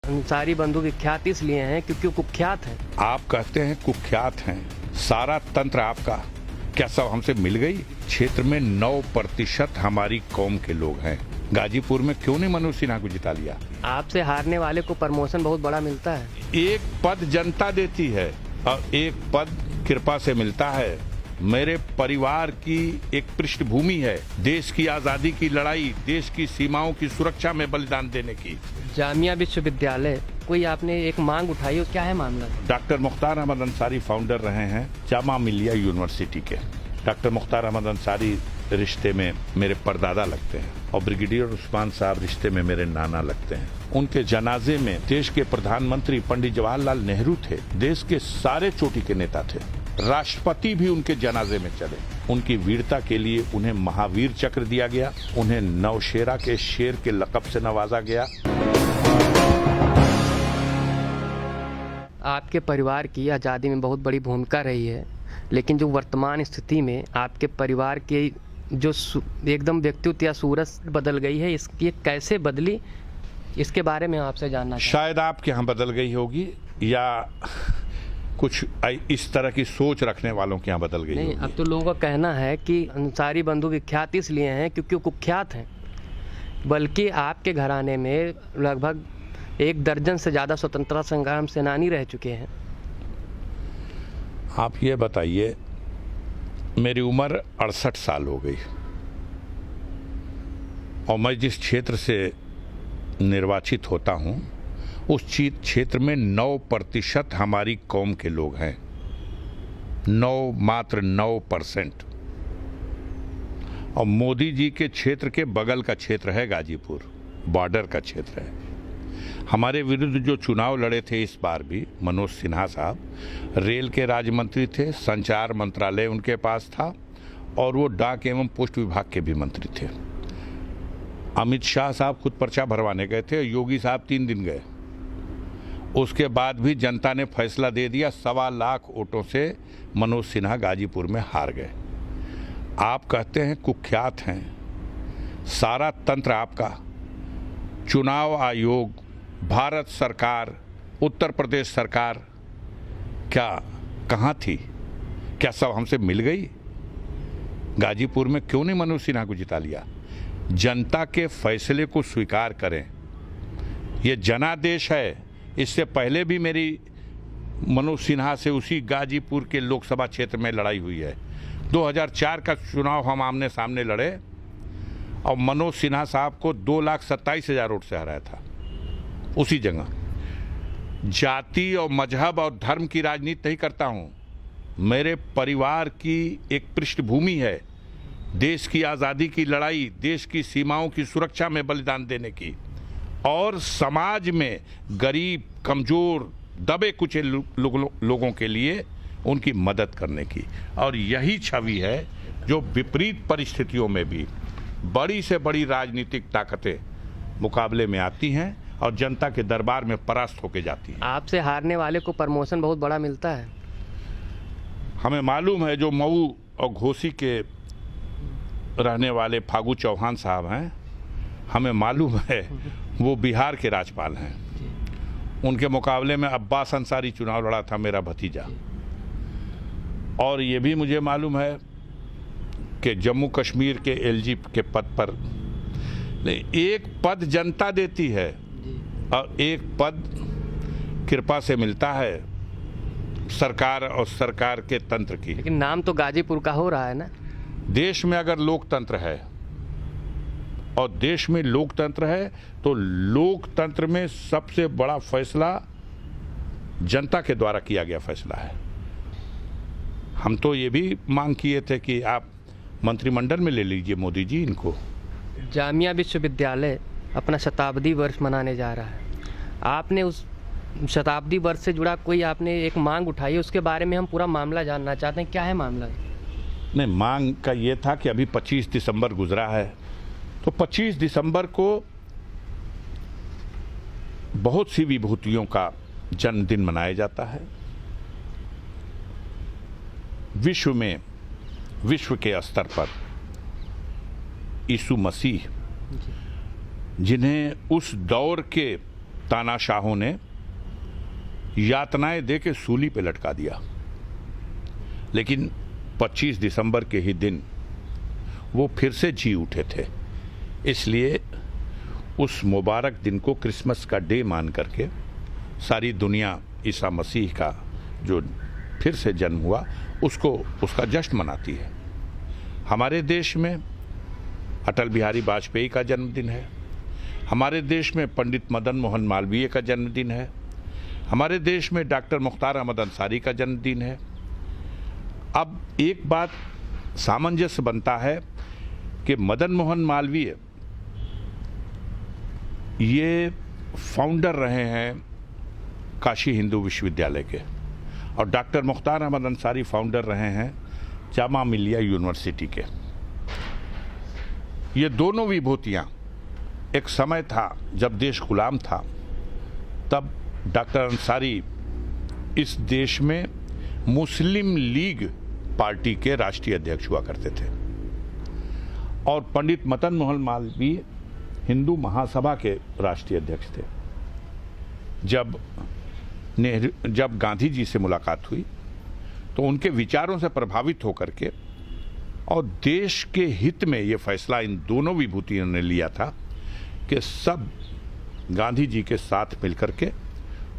अंसारी बंधु विख्यात इसलिए हैं क्योंकि वो कुख्यात हैं। आप कहते हैं कुख्यात हैं, सारा तंत्र आपका, क्या सब हमसे मिल गई? क्षेत्र में 9% हमारी कौम के लोग हैं। गाजीपुर में क्यों नहीं मनोज सिन्हा को जिता लिया? आपसे हारने वाले को प्रमोशन बहुत बड़ा मिलता है। एक पद जनता देती है और एक पद कृपा से मिलता है। मेरे परिवार की एक पृष्ठभूमि है, देश की आजादी की लड़ाई, देश की सीमाओं की सुरक्षा में बलिदान देने की। जामिया विश्वविद्यालय कोई आपने एक मांग उठाई, क्या है मामला? डॉक्टर मुख्तार अहमद अंसारी फाउंडर रहे हैं जामा मिलिया यूनिवर्सिटी के। डॉक्टर मुख्तार अहमद अंसारी रिश्ते में मेरे परदादा लगते हैं और ब्रिगेडियर उस्मान साहब रिश्ते में मेरे नाना लगते हैं। उनके जनाजे में देश के प्रधानमंत्री पंडित जवाहरलाल नेहरू थे, देश के सारे चोटी के नेता थे, राष्ट्रपति भी उनके जनाजे में चले। उनकी वीरता के लिए उन्हें महावीर चक्र दिया गया, उन्हें नौशेरा के शेर के लक़ब से नवाजा गया। आपके परिवार की आज़ादी में बहुत बड़ी भूमिका रही है, लेकिन जो वर्तमान स्थिति में आपके परिवार के जो एकदम व्यक्तित्व या सूरत बदल गई है, इसकी कैसे बदली, इसके बारे में आपसे जानना चाहूँ। शायद आपके यहाँ बदल गई होगी या कुछ इस तरह की सोच रखने वालों के यहाँ बदल गई नहीं, होगी। अब तो लोगों का कहना है कि अंसारी बंधु विख्यात इसलिए हैं क्योंकि वो कुख्यात हैं, बल्कि आपके घराने में लगभग 1 दर्जन से ज़्यादा स्वतंत्रता संग्राम सेनानी रह चुके हैं। आप ये बताइए, मेरी उम्र 68 साल हो गई और मैं जिस क्षेत्र से निर्वाचित होता हूँ उस क्षेत्र में 9% हमारी कौम के लोग हैं। मात्र 9%। और मोदी जी के क्षेत्र के बगल का क्षेत्र है गाजीपुर, बॉर्डर का क्षेत्र है। हमारे विरुद्ध जो चुनाव लड़े थे इस बार भी मनोज सिन्हा साहब, रेल के राज्य मंत्री थे, संचार मंत्रालय उनके पास था और वो डाक एवं पोस्ट विभाग के भी मंत्री थे। अमित शाह साहब खुद पर्चा भरवाने गए थे, योगी साहब 3 दिन गए। उसके बाद भी जनता ने फैसला दे दिया, 1.25 लाख वोटों से मनोज सिन्हा गाजीपुर में हार गए। आप कहते हैं कुख्यात हैं, सारा तंत्र आपका, चुनाव आयोग, भारत सरकार, उत्तर प्रदेश सरकार, क्या कहाँ थी? क्या सब हमसे मिल गई? गाजीपुर में क्यों नहीं मनोज सिन्हा को जिता लिया? जनता के फैसले को स्वीकार करें, ये जनादेश है। इससे पहले भी मेरी मनोज सिन्हा से उसी गाजीपुर के लोकसभा क्षेत्र में लड़ाई हुई है। 2004 का चुनाव हम आमने सामने लड़े और मनोज सिन्हा साहब को 2,27,000 वोट से हराया था उसी जगह। जाति और मजहब और धर्म की राजनीति नहीं करता हूँ। मेरे परिवार की एक पृष्ठभूमि है, देश की आज़ादी की लड़ाई, देश की सीमाओं की सुरक्षा में बलिदान देने की और समाज में गरीब, कमज़ोर, दबे कुचे लोगों के लिए उनकी मदद करने की। और यही छवि है जो विपरीत परिस्थितियों में भी बड़ी से बड़ी राजनीतिक ताकतें मुकाबले में आती हैं और जनता के दरबार में परास्त होके जाती हैं। आपसे हारने वाले को प्रमोशन बहुत बड़ा मिलता है। हमें मालूम है, जो मऊ और घोसी के रहने वाले फागू चौहान साहब हैं, हमें मालूम है वो बिहार के राज्यपाल हैं। उनके मुकाबले में अब्बास अंसारी चुनाव लड़ा था, मेरा भतीजा। और ये भी मुझे मालूम है कि जम्मू कश्मीर के एलजी के पद पर एक पद जनता देती है और एक पद कृपा से मिलता है सरकार और सरकार के तंत्र की। लेकिन नाम तो गाजीपुर का हो रहा है ना। देश में अगर लोकतंत्र है और देश में लोकतंत्र है तो लोकतंत्र में सबसे बड़ा फैसला जनता के द्वारा किया गया फैसला है। हम तो ये भी मांग किए थे कि आप मंत्रिमंडल में ले लीजिए मोदी जी इनको। जामिया विश्वविद्यालय अपना शताब्दी वर्ष मनाने जा रहा है। आपने उस शताब्दी वर्ष से जुड़ा कोई आपने एक मांग उठाई, उसके बारे में हम पूरा मामला जानना चाहते हैं। क्या है मामला? नहीं, मांग का ये था कि अभी 25 दिसंबर गुजरा है, तो 25 दिसंबर को बहुत सी विभूतियों का जन्मदिन मनाया जाता है। विश्व के स्तर पर यीशु मसीह, जिन्हें उस दौर के तानाशाहों ने यातनाएं दे के सूली पे लटका दिया, लेकिन 25 दिसंबर के ही दिन वो फिर से जी उठे थे। इसलिए उस मुबारक दिन को क्रिसमस का डे मान करके सारी दुनिया ईसा मसीह का जो फिर से जन्म हुआ उसका जश्न मनाती है। हमारे देश में अटल बिहारी वाजपेयी का जन्मदिन है, हमारे देश में पंडित मदन मोहन मालवीय का जन्मदिन है, हमारे देश में डॉक्टर मुख्तार अहमद अंसारी का जन्मदिन है। अब एक बात सामंजस्य बनता है कि मदन मोहन मालवीय ये फाउंडर रहे हैं काशी हिंदू विश्वविद्यालय के, और डॉक्टर मुख्तार अहमद अंसारी फाउंडर रहे हैं जामा मिलिया यूनिवर्सिटी के। ये दोनों विभूतियाँ, एक समय था जब देश गुलाम था, तब डॉक्टर अंसारी इस देश में मुस्लिम लीग पार्टी के राष्ट्रीय अध्यक्ष हुआ करते थे, और पंडित मदन मोहन मालवीय हिंदू महासभा के राष्ट्रीय अध्यक्ष थे। जब गांधी जी से मुलाकात हुई तो उनके विचारों से प्रभावित होकर के और देश के हित में ये फैसला इन दोनों विभूतियों ने लिया था कि सब गांधी जी के साथ मिलकर के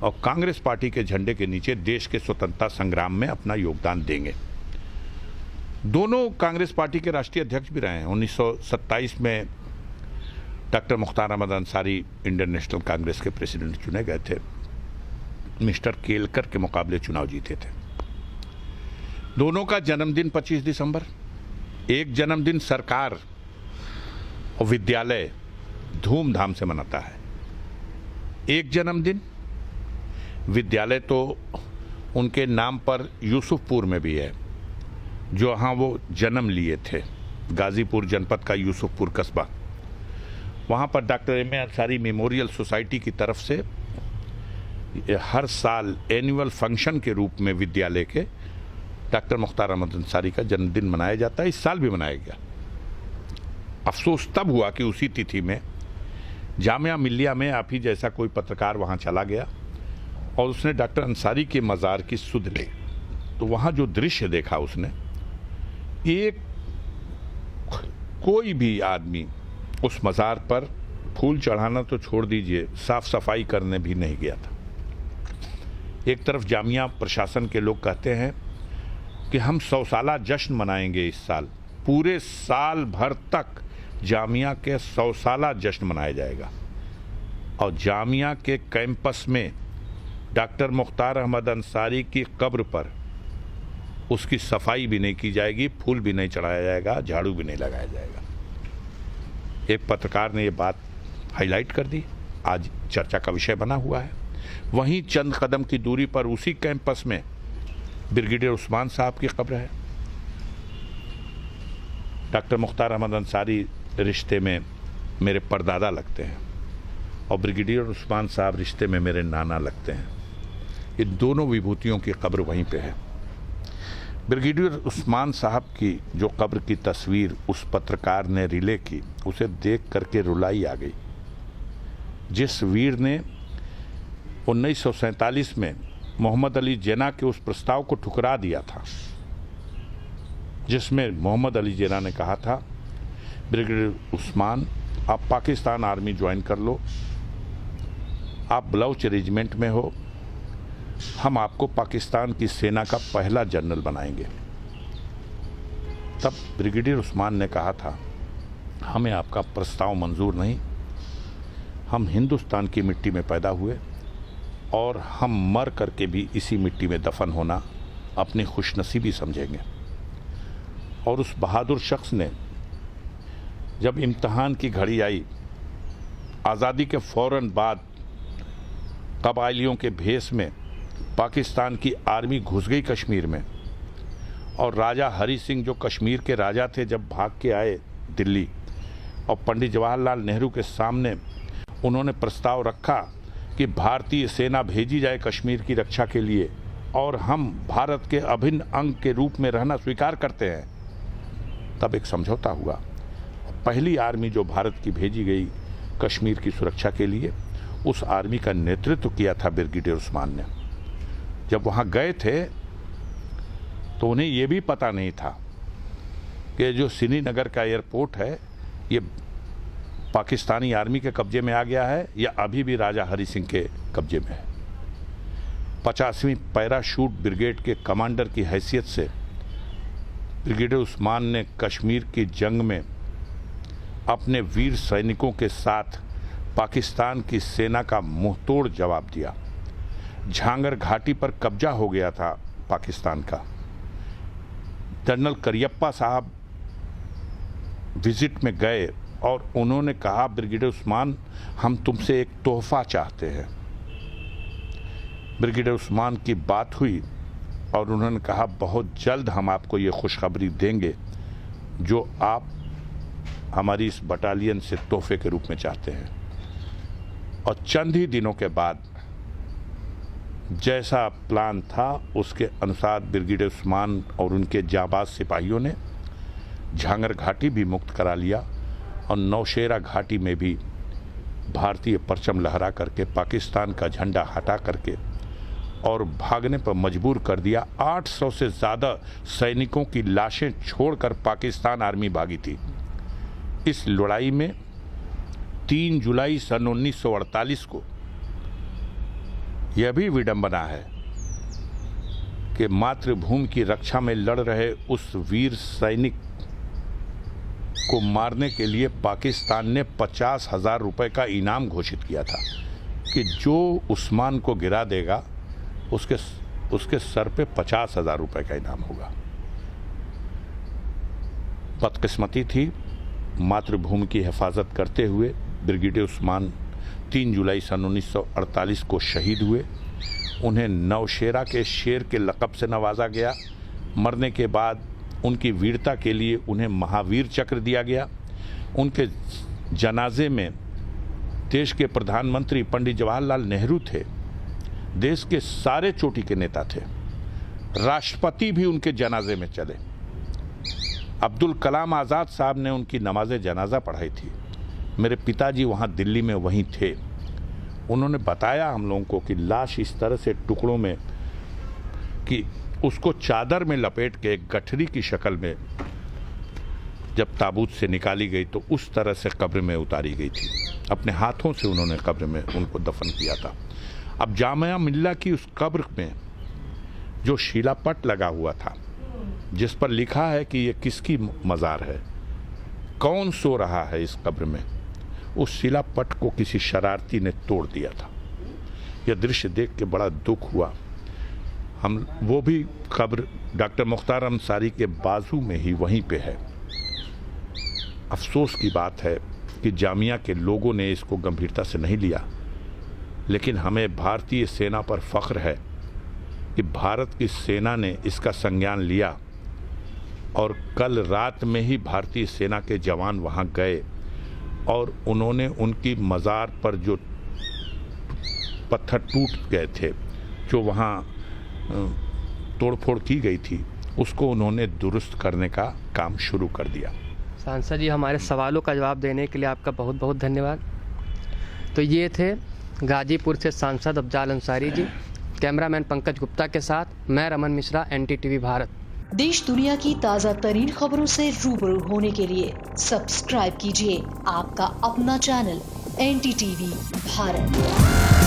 और कांग्रेस पार्टी के झंडे के नीचे देश के स्वतंत्रता संग्राम में अपना योगदान देंगे। दोनों कांग्रेस पार्टी के राष्ट्रीय अध्यक्ष भी रहे हैं। 1927 में डॉक्टर मुख्तार अहमद अंसारी इंडियन नेशनल कांग्रेस के प्रेसिडेंट चुने गए थे, मिस्टर केलकर के मुकाबले चुनाव जीते थे। दोनों का जन्मदिन 25 दिसंबर। एक जन्मदिन सरकार और विद्यालय धूमधाम से मनाता है, एक जन्मदिन विद्यालय तो उनके नाम पर यूसुफपुर में भी है, जहाँ वो जन्म लिए थे, गाजीपुर जनपद का यूसुफपुर कस्बा। वहाँ पर doctor M A Ansari memorial society की तरफ से हर साल एनुअल फंक्शन के रूप में विद्यालय के डॉक्टर मुख्तार अहमद अंसारी का जन्मदिन मनाया जाता है। इस साल भी मनाया गया। अफसोस तब हुआ कि उसी तिथि में जामिया मिल्लिया में आप ही जैसा कोई पत्रकार वहाँ चला गया और उसने डॉक्टर अंसारी के मज़ार की सुध ली, तो वहाँ जो दृश्य देखा उसने, एक कोई भी आदमी उस मज़ार पर फूल चढ़ाना तो छोड़ दीजिए, साफ सफाई करने भी नहीं गया था। एक तरफ जामिया प्रशासन के लोग कहते हैं कि हम 100 साला जश्न मनाएंगे इस साल, पूरे साल भर तक जामिया के 100 साला जश्न मनाया जाएगा, और जामिया के कैंपस में डॉक्टर मुख्तार अहमद अंसारी की कब्र पर उसकी सफाई भी नहीं की जाएगी, फूल भी नहीं चढ़ाया जाएगा, झाड़ू भी नहीं लगाया जाएगा। एक पत्रकार ने ये बात हाईलाइट कर दी, आज चर्चा का विषय बना हुआ है। वहीं चंद कदम की दूरी पर उसी कैंपस में ब्रिगेडियर उस्मान साहब की कब्र है। डॉक्टर मुख्तार अहमद अंसारी रिश्ते में मेरे परदादा लगते हैं और ब्रिगेडियर उस्मान साहब रिश्ते में मेरे नाना लगते हैं। ये दोनों विभूतियों की कब्र वहीं पे है। ब्रिगेडियर उस्मान साहब की जो कब्र की तस्वीर उस पत्रकार ने रिले की, उसे देख करके रुलाई आ गई। जिस वीर ने 1947 में मोहम्मद अली जिन्ना के उस प्रस्ताव को ठुकरा दिया था, जिसमें मोहम्मद अली जिन्ना ने कहा था, ब्रिगेडियर उस्मान आप पाकिस्तान आर्मी ज्वाइन कर लो, आप बलूच रेजिमेंट में हो, हम आपको पाकिस्तान की सेना का पहला जनरल बनाएंगे। तब ब्रिगेडियर उस्मान ने कहा था, हमें आपका प्रस्ताव मंजूर नहीं, हम हिंदुस्तान की मिट्टी में पैदा हुए और हम मर करके भी इसी मिट्टी में दफन होना अपनी खुशनसीबी समझेंगे। और उस बहादुर शख्स ने जब इम्तहान की घड़ी आई, आज़ादी के फ़ौरन बाद कबायलियों के भेष में पाकिस्तान की आर्मी घुस गई कश्मीर में, और राजा हरी सिंह जो कश्मीर के राजा थे, जब भाग के आए दिल्ली और पंडित जवाहरलाल नेहरू के सामने उन्होंने प्रस्ताव रखा कि भारतीय सेना भेजी जाए कश्मीर की रक्षा के लिए और हम भारत के अभिन्न अंग के रूप में रहना स्वीकार करते हैं, तब एक समझौता हुआ। पहली आर्मी जो भारत की भेजी गई कश्मीर की सुरक्षा के लिए, उस आर्मी का नेतृत्व किया था ब्रिगेडियर उस्मान ने। जब वहाँ गए थे तो उन्हें ये भी पता नहीं था कि जो श्रीनगर का एयरपोर्ट है ये पाकिस्तानी आर्मी के कब्जे में आ गया है या अभी भी राजा हरि सिंह के कब्जे में है। 50वीं पैराशूट ब्रिगेड के कमांडर की हैसियत से ब्रिगेडियर उस्मान ने कश्मीर की जंग में अपने वीर सैनिकों के साथ पाकिस्तान की सेना का मुंहतोड़ जवाब दिया। झांगर घाटी पर कब्जा हो गया था पाकिस्तान का। जनरल करियप्पा साहब विजिट में गए और उन्होंने कहा, ब्रिगेडियर उस्मान हम तुमसे एक तोहफा चाहते हैं। ब्रिगेडियर उस्मान की बात हुई और उन्होंने कहा, बहुत जल्द हम आपको ये खुशखबरी देंगे जो आप हमारी इस बटालियन से तोहफे के रूप में चाहते हैं। और चंद ही दिनों के बाद जैसा प्लान था उसके अनुसार ब्रिगेडियर उस्मान और उनके जाबाज सिपाहियों ने झांगर घाटी भी मुक्त करा लिया और नौशेरा घाटी में भी भारतीय परचम लहरा करके पाकिस्तान का झंडा हटा करके और भागने पर मजबूर कर दिया। 800 से ज़्यादा सैनिकों की लाशें छोड़कर पाकिस्तान आर्मी भागी थी। इस लड़ाई में 3 जुलाई सन 1948 को यह भी विडंबना है कि मातृभूमि की रक्षा में लड़ रहे उस वीर सैनिक को मारने के लिए पाकिस्तान ने 50,000 रुपए का इनाम घोषित किया था कि जो उस्मान को गिरा देगा उसके सर पे 50,000 रुपए का इनाम होगा। बदकिस्मती थी, मातृभूमि की हिफाजत करते हुए ब्रिगेडियर उस्मान 3 जुलाई सन 1948 को शहीद हुए। उन्हें नौशेरा के शेर के लक़ब से नवाजा गया। मरने के बाद उनकी वीरता के लिए उन्हें महावीर चक्र दिया गया। उनके जनाजे में देश के प्रधानमंत्री पंडित जवाहरलाल नेहरू थे, देश के सारे चोटी के नेता थे, राष्ट्रपति भी उनके जनाजे में चले। अब्दुल कलाम आज़ाद साहब ने उनकी नमाज जनाजा पढ़ाई थी। मेरे पिताजी वहाँ दिल्ली में वहीं थे। उन्होंने बताया हम लोगों को कि लाश इस तरह से टुकड़ों में कि उसको चादर में लपेट के एक गठरी की शक्ल में जब ताबूत से निकाली गई तो उस तरह से कब्र में उतारी गई थी। अपने हाथों से उन्होंने कब्र में उनको दफन किया था। अब जामिया मिल्ला की उस कब्र में जो शिलापट लगा हुआ था जिस पर लिखा है कि ये किसकी मज़ार है, कौन सो रहा है इस कब्र में, उस शिलापट को किसी शरारती ने तोड़ दिया था। यह दृश्य देख के बड़ा दुख हुआ। वो भी कब्र डॉक्टर मुख्तार अंसारी के बाजू में ही वहीं पे है। अफसोस की बात है कि जामिया के लोगों ने इसको गंभीरता से नहीं लिया, लेकिन हमें भारतीय सेना पर फख्र है कि भारत की सेना ने इसका संज्ञान लिया और कल रात में ही भारतीय सेना के जवान वहां गए और उन्होंने उनकी मज़ार पर जो पत्थर टूट गए थे, जो वहां तोड़फोड़ की गई थी, उसको उन्होंने दुरुस्त करने का काम शुरू कर दिया। सांसद जी, हमारे सवालों का जवाब देने के लिए आपका बहुत बहुत धन्यवाद। तो ये थे गाजीपुर से सांसद अफजाल अंसारी जी। कैमरामैन पंकज गुप्ता के साथ मैं रमन मिश्रा, NTTV भारत। देश दुनिया की ताज़ा तरीन खबरों से रूबरू होने के लिए सब्सक्राइब कीजिए आपका अपना चैनल NTTV भारत।